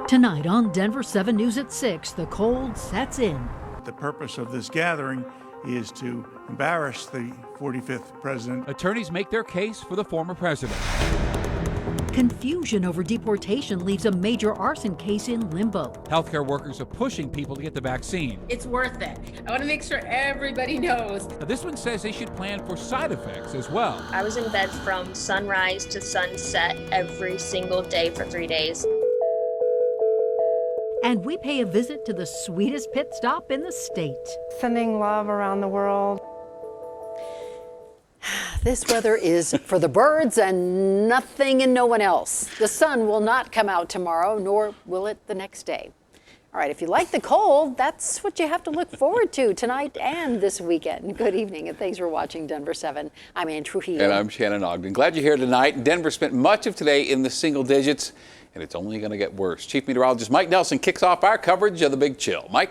Tonight on Denver 7 News at 6, the cold sets in. The purpose of this gathering is to embarrass the 45th president. Attorneys make their case for the former president. Confusion over deportation leaves a major arson case in limbo. Healthcare workers are pushing people to get the vaccine. It's worth it. I want to make sure everybody knows. Now, this one says they should plan for side effects as well. I was in bed from sunrise to sunset every single day for 3 days. And we pay a visit to the sweetest pit stop in the state. Sending love around the world. This weather is for the birds and nothing and no one else. The sun will not come out tomorrow, nor will it the next day. All right, if you like the cold, that's what you have to look forward to tonight and this weekend. Good evening, and thanks for watching Denver 7. I'm Ann Trujillo. And I'm Shannon Ogden. Glad you're here tonight. Denver spent much of today in the single digits, and it's only going to get worse. Chief Meteorologist Mike Nelson kicks off our coverage of the Big Chill. Mike?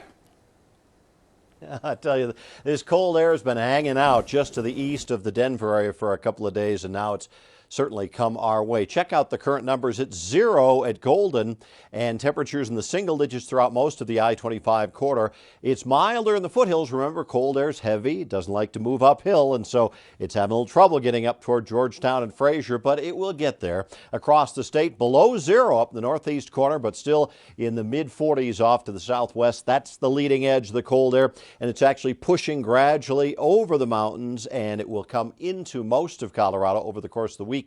I tell you, this cold air has been hanging out just to the east of the Denver area for a couple of days, and now it's certainly come our way. Check out the current numbers. It's 0 at Golden, and temperatures in the single digits throughout most of the I-25 corridor. It's milder in the foothills. Remember, cold air's heavy. It doesn't like to move uphill, and so it's having a little trouble getting up toward Georgetown and Fraser, but it will get there. Across the state, below 0 up in the northeast corner, but still in the mid-40s off to the southwest. That's the leading edge of the cold air, and it's actually pushing gradually over the mountains, and it will come into most of Colorado over the course of the weekend.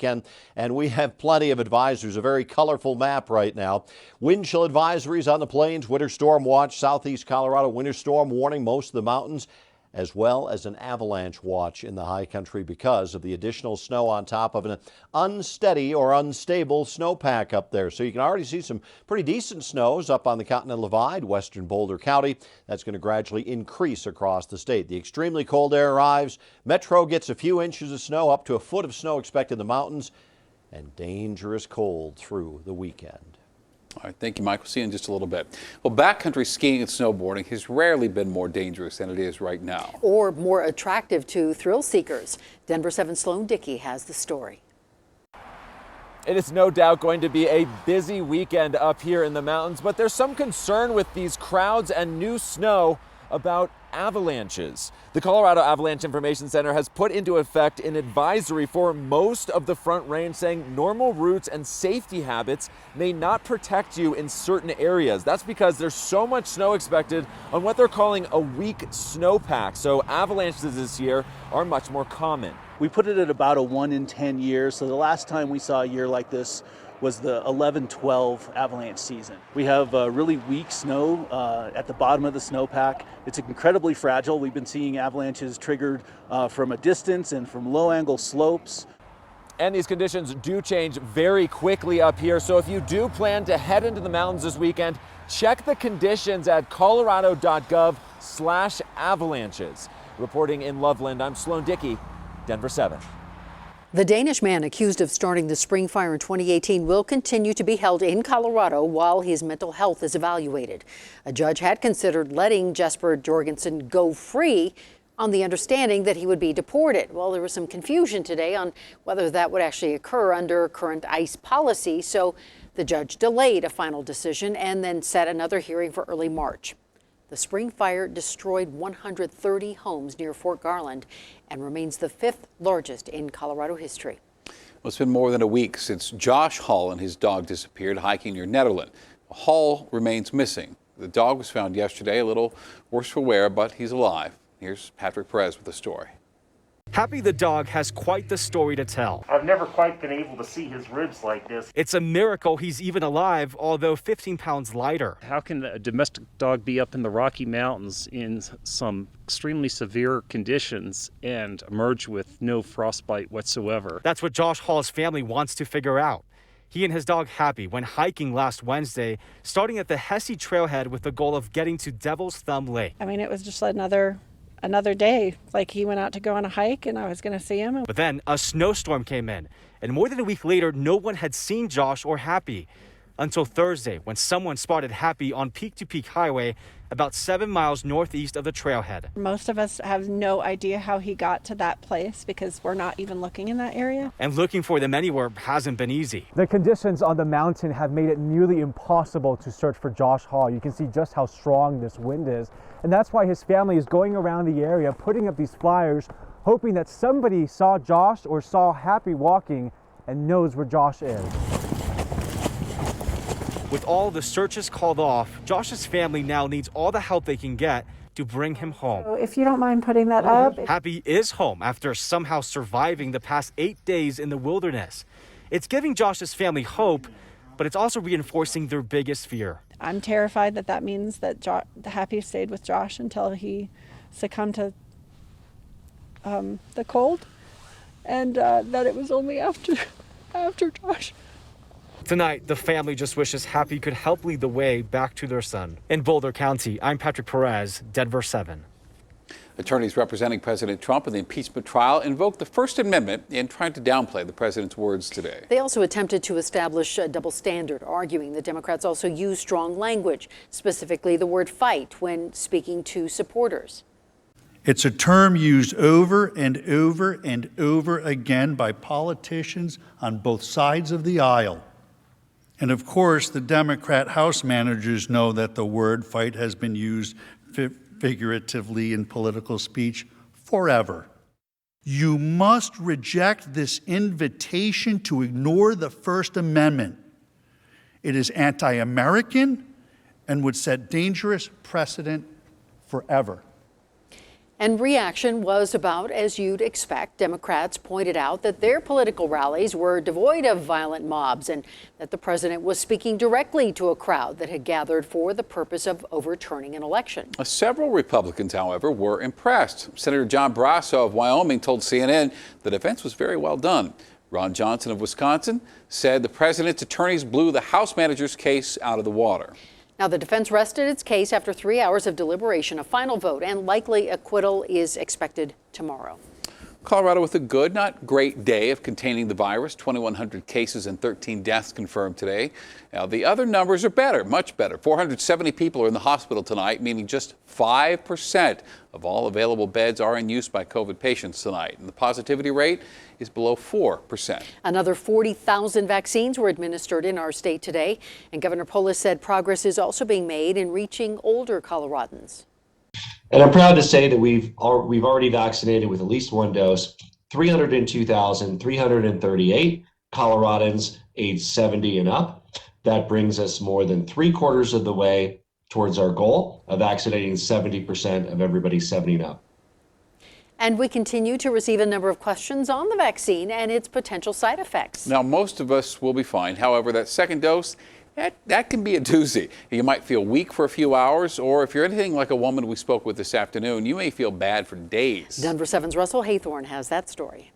And we have plenty of advisories, a very colorful map right now. Wind chill advisories on the plains, winter storm watch, southeast Colorado, winter storm warning, most of the mountains, as well as an avalanche watch in the high country because of the additional snow on top of an unsteady or unstable snowpack up there. So you can already see some pretty decent snows up on the Continental Divide, western Boulder County. That's going to gradually increase across the state. The extremely cold air arrives. Metro gets a few inches of snow, up to a foot of snow expected in the mountains, and dangerous cold through the weekend. All right, thank you, Mike. We'll see you in just a little bit. Well, backcountry skiing and snowboarding has rarely been more dangerous than it is right now. Or more attractive to thrill seekers. Denver 7 Sloan Dickey has the story. It is no doubt going to be a busy weekend up here in the mountains, but there's some concern with these crowds and new snow about avalanches. The Colorado Avalanche Information Center has put into effect an advisory for most of the Front Range saying normal routes and safety habits may not protect you in certain areas. That's because there's so much snow expected on what they're calling a weak snowpack. So avalanches this year are much more common. We put it at about a 1 in 10 years. So the last time we saw a year like this was the 11-12 avalanche season. We have really weak snow at the bottom of the snowpack. It's incredibly fragile. We've been seeing avalanches triggered from a distance and from low angle slopes. And these conditions do change very quickly up here. So if you do plan to head into the mountains this weekend, check the conditions at colorado.gov/avalanches. Reporting in Loveland, I'm Sloan Dickey, Denver 7. The Danish man accused of starting the spring fire in 2018 will continue to be held in Colorado while his mental health is evaluated. A judge had considered letting Jesper Jorgensen go free on the understanding that he would be deported. Well, there was some confusion today on whether that would actually occur under current ICE policy, so the judge delayed a final decision and then set another hearing for early March. The spring fire destroyed 130 homes near Fort Garland and remains the 5th largest in Colorado history. Well, it's been more than a week since Josh Hall and his dog disappeared hiking near Nederland. Hall remains missing. The dog was found yesterday, a little worse for wear, but he's alive. Here's Patrick Perez with the story. Happy the dog has quite the story to tell. I've never quite been able to see his ribs like this. It's a miracle he's even alive, although 15 pounds lighter. How can a domestic dog be up in the Rocky Mountains in some extremely severe conditions and emerge with no frostbite whatsoever? That's what Josh Hall's family wants to figure out. He and his dog Happy went hiking last Wednesday, starting at the Hesse trailhead with the goal of getting to Devil's Thumb Lake. I mean, it was just another day. Like he went out to go on a hike and I was going to see him. But then a snowstorm came in, and more than a week later, no one had seen Josh or Happy. until Thursday when someone spotted Happy on Peak to Peak Highway about 7 miles northeast of the trailhead. Most of us have no idea how he got to that place because we're not even looking in that area. And looking for them anywhere hasn't been easy. The conditions on the mountain have made it nearly impossible to search for Josh Hall. You can see just how strong this wind is. And that's why his family is going around the area putting up these flyers, hoping that somebody saw Josh or saw Happy walking and knows where Josh is. With all the searches called off, Josh's family now needs all the help they can get to bring him home. So if you don't mind putting that up. Happy is home after somehow surviving the past 8 days in the wilderness. It's giving Josh's family hope, but it's also reinforcing their biggest fear. I'm terrified that that means that Happy stayed with Josh until he succumbed to the cold, and that it was only after Josh. Tonight, the family just wishes Happy could help lead the way back to their son. In Boulder County, I'm Patrick Perez, Denver7. Attorneys representing President Trump in the impeachment trial invoked the First Amendment in trying to downplay the president's words today. They also attempted to establish a double standard, arguing that Democrats also use strong language, specifically the word fight, when speaking to supporters. It's a term used over and over and over again by politicians on both sides of the aisle. And of course, the Democrat House managers know that the word fight has been used figuratively in political speech forever. You must reject this invitation to ignore the First Amendment. It is anti-American and would set dangerous precedent forever. And reaction was about as you'd expect. Democrats pointed out that their political rallies were devoid of violent mobs and that the president was speaking directly to a crowd that had gathered for the purpose of overturning an election. Several Republicans, however, were impressed. Senator John Barrasso of Wyoming told CNN the defense was very well done. Ron Johnson of Wisconsin said the president's attorneys blew the House manager's case out of the water. Now, the defense rested its case after 3 hours of deliberation. A final vote and likely acquittal is expected tomorrow. Colorado with a good, not great day of containing the virus. 2,100 cases and 13 deaths confirmed today. Now, the other numbers are better, much better. 470 people are in the hospital tonight, meaning just 5% of all available beds are in use by COVID patients tonight. And the positivity rate is below 4%. Another 40,000 vaccines were administered in our state today. And Governor Polis said progress is also being made in reaching older Coloradans. And I'm proud to say that we've already vaccinated with at least one dose 302,338 Coloradans aged 70 and up. That brings us more than 3/4 of the way towards our goal of vaccinating 70% of everybody 70 and up. And we continue to receive a number of questions on the vaccine and its potential side effects. Now, most of us will be fine. However, that second dose, that can be a doozy. You might feel weak for a few hours, or if you're anything like a woman we spoke with this afternoon, you may feel bad for days. Denver7's Russell Haythorne has that story.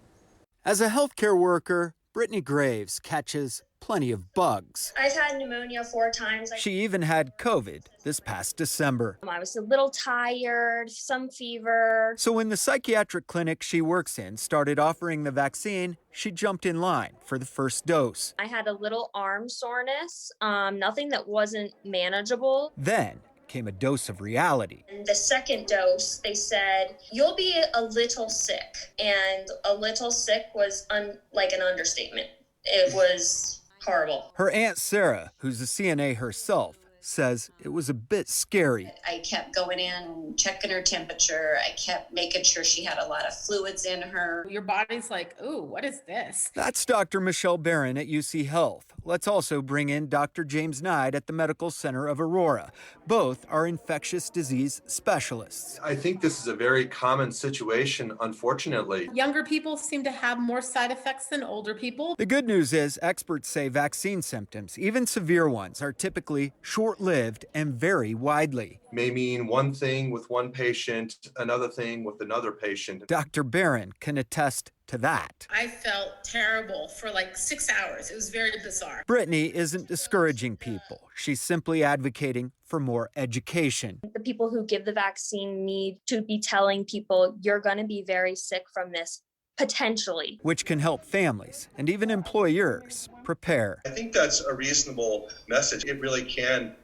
As a healthcare worker, Brittany Graves catches plenty of bugs. I've had pneumonia 4 times. She even had COVID this past December. I was a little tired, some fever. So when the psychiatric clinic she works in started offering the vaccine, she jumped in line for the first dose. I had a little arm soreness, nothing that wasn't manageable. Then came a dose of reality. And the second dose, they said, you'll be a little sick. And a little sick was like an understatement. It was horrible. Her Aunt Sarah, who's a CNA herself, says it was a bit scary. I kept going in, checking her temperature. I kept making sure she had a lot of fluids in her. Your body's like, ooh, what is this? That's Dr. Michelle Barron at UC Health. Let's also bring in Dr. James Knight at the Medical Center of Aurora. Both are infectious disease specialists. I think this is a very common situation, unfortunately. Younger people seem to have more side effects than older people. The good news is experts say vaccine symptoms, even severe ones, are typically short-lived and vary widely. May mean one thing with one patient, another thing with another patient. Dr. Barron can attest to that. I felt terrible for like 6 hours. It was very bizarre. Brittany isn't discouraging people. She's simply advocating for more education. The people who give the vaccine need to be telling people, you're going to be very sick from this. Potentially. which can help families and even employers prepare. I think that's a reasonable message. It really can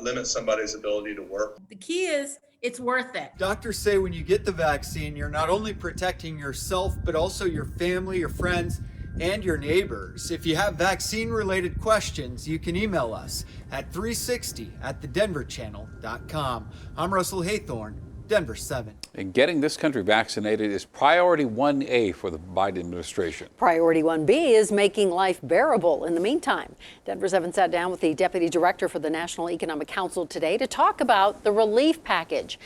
limit somebody's ability to work. The key is it's worth it. Doctors say when you get the vaccine, you're not only protecting yourself, but also your family, your friends, and your neighbors. If you have vaccine-related questions, you can email us at 360@thedenverchannel.com. I'm Russell Haythorne, Denver7. And getting this country vaccinated is priority 1A for the Biden administration. Priority 1B is making life bearable. In the meantime, Denver7 sat down with the Deputy Director for the National Economic Council today to talk about the relief package.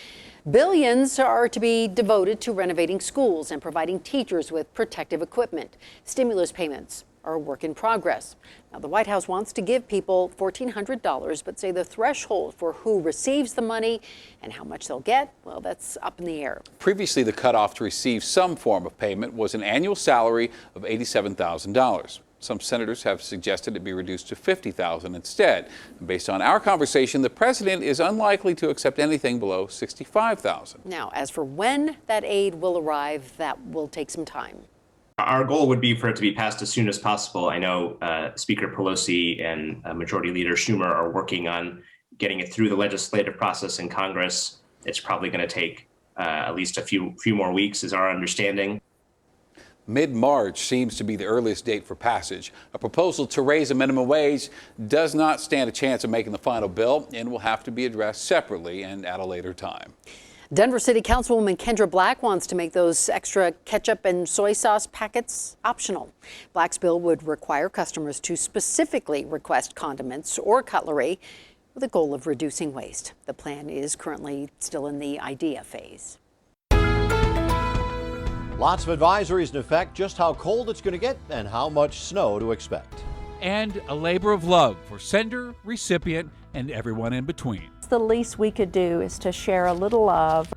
Billions are to be devoted to renovating schools and providing teachers with protective equipment. Stimulus payments are a work in progress. Now, the White House wants to give people $1,400, but say the threshold for who receives the money and how much they'll get, well, that's up in the air. Previously, the cutoff to receive some form of payment was an annual salary of $87,000. Some senators have suggested it be reduced to $50,000 instead. And based on our conversation, the president is unlikely to accept anything below $65,000. Now, as for when that aid will arrive, that will take some time. Our goal would be for it to be passed as soon as possible. I know Speaker Pelosi and Majority Leader Schumer are working on getting it through the legislative process in Congress. It's probably going to take at least a few more weeks, is our understanding. Mid-March seems to be the earliest date for passage. A proposal to raise a minimum wage does not stand a chance of making the final bill and will have to be addressed separately and at a later time. Denver City Councilwoman Kendra Black wants to make those extra ketchup and soy sauce packets optional. Black's bill would require customers to specifically request condiments or cutlery with a goal of reducing waste. The plan is currently still in the idea phase. Lots of advisories in effect, just how cold it's going to get and how much snow to expect. And a labor of love for sender, recipient, and everyone in between. The least we could do is to share a little love.